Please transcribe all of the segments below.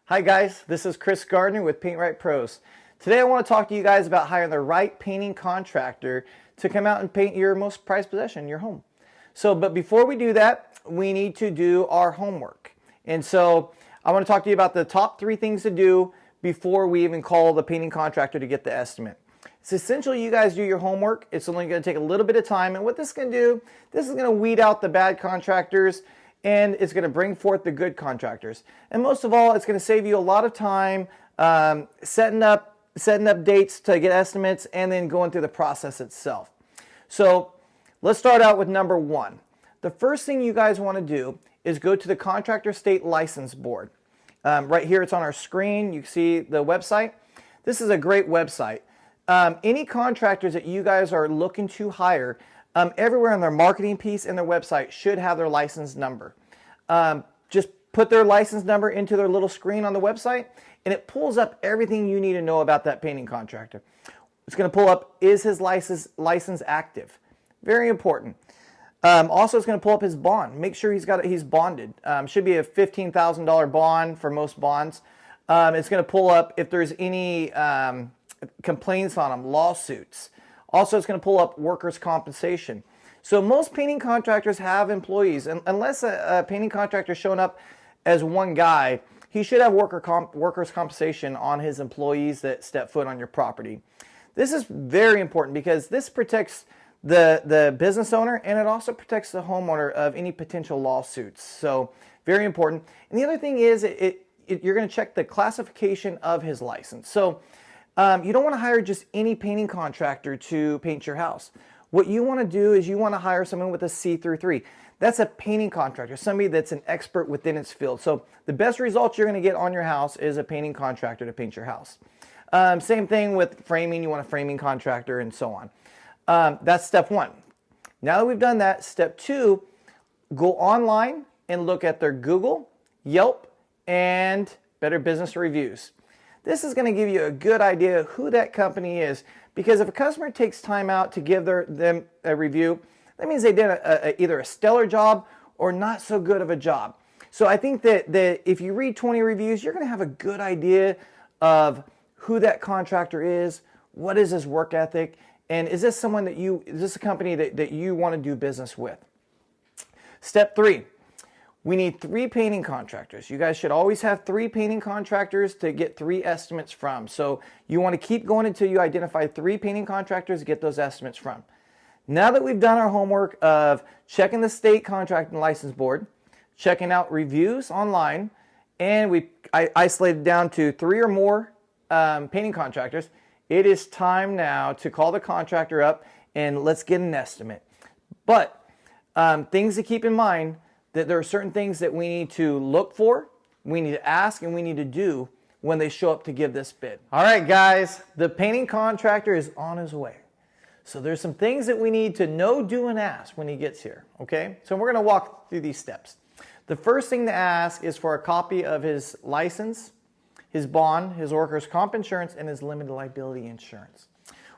Hi guys, this is Gardner with PaintRite Pros. Today I want to talk to you guys about hiring the right painting contractor to come out and paint your most prized possession, your home. But before we do that, we need to do our homework. And so I want to talk to you about the top 3 things to do before we even call the painting contractor to get the estimate. It's essential you guys do your homework. It's only going to take a little bit of time, and what this is going to do, this is going to weed out the bad contractors and it's going to bring forth the good contractors. And most of all, it's going to save you a lot of time setting up dates to get estimates and then going through the process itself. So let's start out with number 1. The first thing you guys want to do is go to the Contractor State License Board. Right here, it's on our screen. You can see the website. This is a great website. Any contractors that you guys are looking to hire, everywhere on their marketing piece and their website should have their license number. Just put their license number into their little screen on the website and it pulls up everything you need to know about that painting contractor. It's going to pull up, is his license active? Very important. Also, it's going to pull up his bond. Make sure he's bonded. Should be a $15,000 bond for most bonds. It's going to pull up if there's any complaints on him, lawsuits. Also, it's going to pull up workers' compensation. So most painting contractors have employees. And unless a painting contractor is showing up as one guy, he should have workers' compensation on his employees that step foot on your property. This is very important because this protects the business owner and it also protects the homeowner of any potential lawsuits. So very important. And the other thing is you're going to check the classification of his license. So you don't want to hire just any painting contractor to paint your house. What you want to do is you want to hire someone with a C-3. That's a painting contractor, somebody that's an expert within its field. So the best results you're going to get on your house is a painting contractor to paint your house. Same thing with framing. You want a framing contractor and so on. That's step 1. Now that we've done that, step 2, go online and look at their Google, Yelp, and Better Business Reviews. This is going to give you a good idea of who that company is, because if a customer takes time out to give them a review, that means they did either a stellar job or not so good of a job. So I think that if you read 20 reviews, you're going to have a good idea of who that contractor is, what is his work ethic, and is this a company that you want to do business with. Step 3. We need 3 painting contractors. You guys should always have 3 painting contractors to get 3 estimates from. So you want to keep going until you identify 3 painting contractors to get those estimates from. Now that we've done our homework of checking the state contracting license board, checking out reviews online, and I isolated down to 3 or more painting contractors, it is time now to call the contractor up and let's get an estimate. But things to keep in mind, that there are certain things that we need to look for, we need to ask, and we need to do when they show up to give this bid. All right, guys, the painting contractor is on his way. So there's some things that we need to know, do, and ask when he gets here, okay? So we're going to walk through these steps. The first thing to ask is for a copy of his license, his bond, his workers' comp insurance, and his limited liability insurance.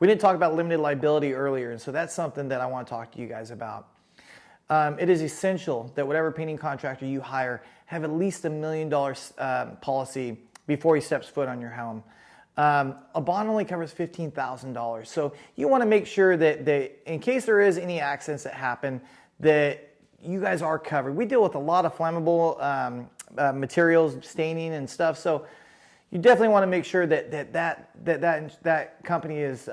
We didn't talk about limited liability earlier, and so that's something that I want to talk to you guys about. It is essential that whatever painting contractor you hire have at least $1 million policy before he steps foot on your home. A bond only covers $15,000. So you want to make sure that in case there is any accidents that happen, that you guys are covered. We deal with a lot of flammable materials, staining and stuff. So you definitely want to make sure that company is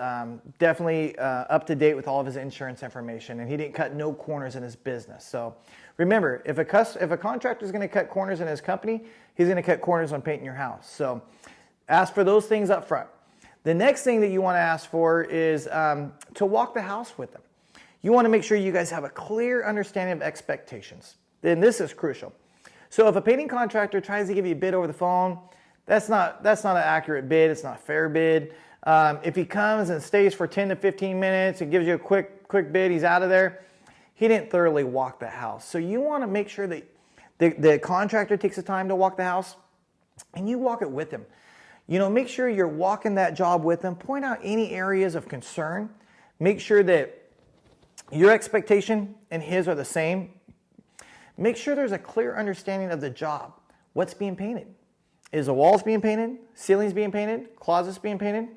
definitely up to date with all of his insurance information, and he didn't cut no corners in his business. So remember, if a contractor is going to cut corners in his company, he's going to cut corners on painting your house. So ask for those things up front. The next thing that you want to ask for is to walk the house with them. You want to make sure you guys have a clear understanding of expectations. Then this is crucial. So if a painting contractor tries to give you a bid over the phone, that's not an accurate bid. It's not a fair bid. If he comes and stays for 10 to 15 minutes and gives you a quick bid, he's out of there. He didn't thoroughly walk the house. So you want to make sure that the contractor takes the time to walk the house and you walk it with him. You know, make sure you're walking that job with him. Point out any areas of concern. Make sure that your expectation and his are the same. Make sure there's a clear understanding of the job, what's being painted. Is the walls being painted, ceilings being painted, closets being painted,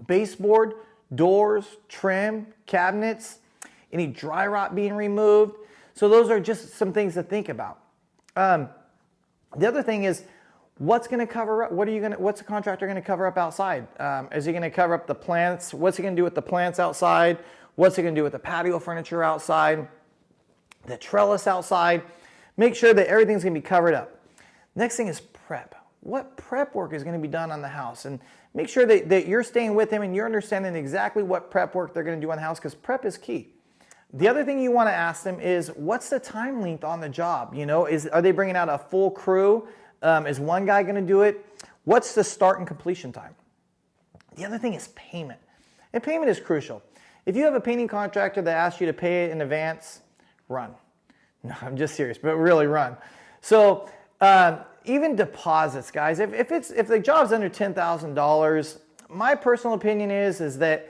baseboard, doors, trim, cabinets, any dry rot being removed? So those are just some things to think about. The other thing is, what's going to cover up? What's the contractor going to cover up outside? Is he going to cover up the plants? What's he going to do with the plants outside? What's he going to do with the patio furniture outside? The trellis outside? Make sure that everything's going to be covered up. Next thing is prep. What prep work is going to be done on the house? And make sure that you're staying with him and you're understanding exactly what prep work they're going to do on the house, because prep is key. The other thing you want to ask them is, what's the time length on the job? You know, are they bringing out a full crew? Is one guy going to do it? What's the start and completion time? The other thing is payment. And payment is crucial. If you have a painting contractor that asks you to pay it in advance, run. No, I'm just serious, but really run. So even deposits, guys, if the job's under $10,000, my personal opinion is that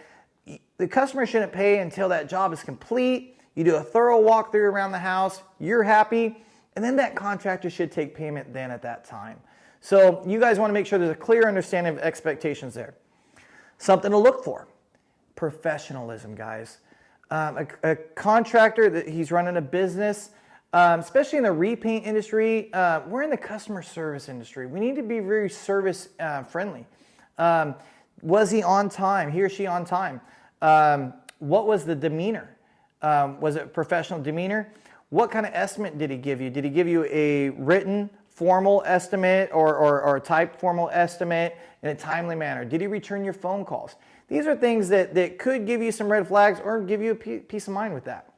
the customer shouldn't pay until that job is complete. You do a thorough walkthrough around the house, you're happy, and then that contractor should take payment then at that time. So you guys want to make sure there's a clear understanding of expectations there. Something to look for: professionalism, guys. A contractor that he's running a business, especially in the repaint industry, we're in the customer service industry. We need to be very service friendly. Was he on time? He or she on time? What was the demeanor? Was it professional demeanor? What kind of estimate did he give you? Did he give you a written formal estimate or a typed formal estimate in a timely manner? Did he return your phone calls? These are things that could give you some red flags or give you a peace of mind with that.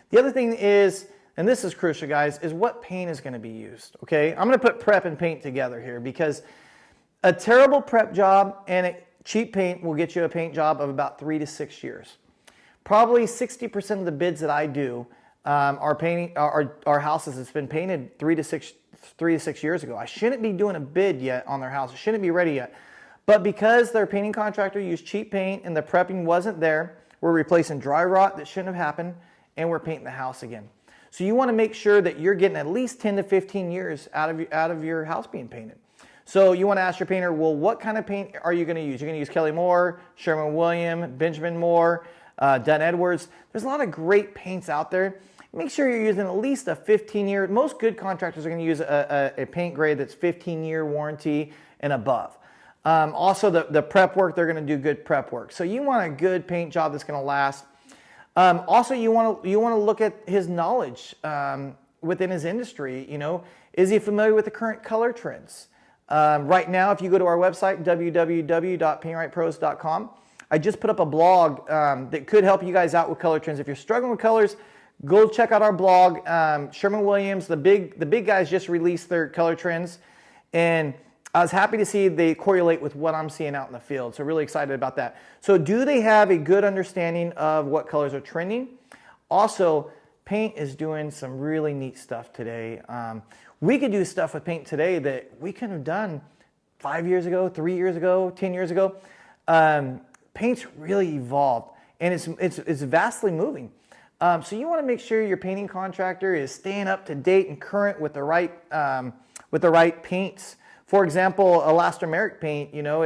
The other thing is, and this is crucial, guys, is what paint is going to be used, okay? I'm going to put prep and paint together here, because a terrible prep job and a cheap paint will get you a paint job of about 3 to 6 years. Probably 60% of the bids that I do are houses that's been painted 3 to 6 years ago. I shouldn't be doing a bid yet on their house. It shouldn't be ready yet. But because their painting contractor used cheap paint and the prepping wasn't there, we're replacing dry rot that shouldn't have happened, and we're painting the house again. So you want to make sure that you're getting at least 10 to 15 years out of your house being painted. So you want to ask your painter, well, what kind of paint are you going to use? You're going to use Kelly Moore, Sherwin-Williams, Benjamin Moore, Dunn Edwards. There's a lot of great paints out there. Make sure you're using at least a 15-year. Most good contractors are going to use a paint grade that's 15-year warranty and above. Also, the prep work, they're going to do good prep work. So you want a good paint job that's going to last. Also, you want to look at his knowledge within his industry. You know, is he familiar with the current color trends? Right now, if you go to our website, www.PaintRitePros.com, I just put up a blog that could help you guys out with color trends. If you're struggling with colors, go check out our blog. Sherwin-Williams, the big guys just released their color trends, and I was happy to see they correlate with what I'm seeing out in the field. So really excited about that. So do they have a good understanding of what colors are trending? Also, paint is doing some really neat stuff today. We could do stuff with paint today that we couldn't have done 5 years ago, 3 years ago, 10 years ago. Paint's really evolved, and it's vastly moving. So you want to make sure your painting contractor is staying up to date and current with the right paints. For example, elastomeric paint, you know,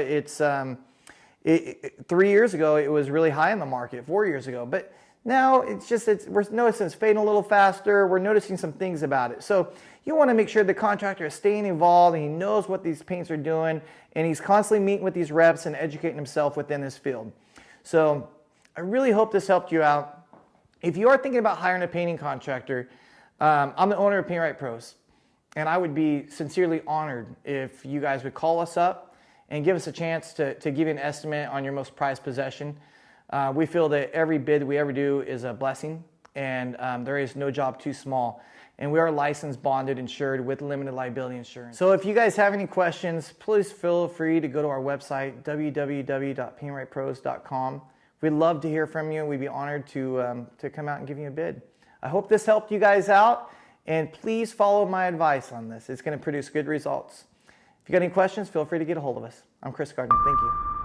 3 years ago it was really high in the market, 4 years ago, but now we're noticing it's fading a little faster. We're noticing some things about it. So you want to make sure the contractor is staying involved and he knows what these paints are doing, and he's constantly meeting with these reps and educating himself within this field. So I really hope this helped you out. If you are thinking about hiring a painting contractor, I'm the owner of PaintRite Pros, and I would be sincerely honored if you guys would call us up and give us a chance to give you an estimate on your most prized possession. We feel that every bid we ever do is a blessing, and there is no job too small. And we are licensed, bonded, insured with limited liability insurance. So if you guys have any questions, please feel free to go to our website, www.PaintRitePros.com. We'd love to hear from you. We'd be honored to come out and give you a bid. I hope this helped you guys out, and please follow my advice on this. It's going to produce good results. If you got any questions, feel free to get a hold of us. I'm Chris Gardner. Thank you.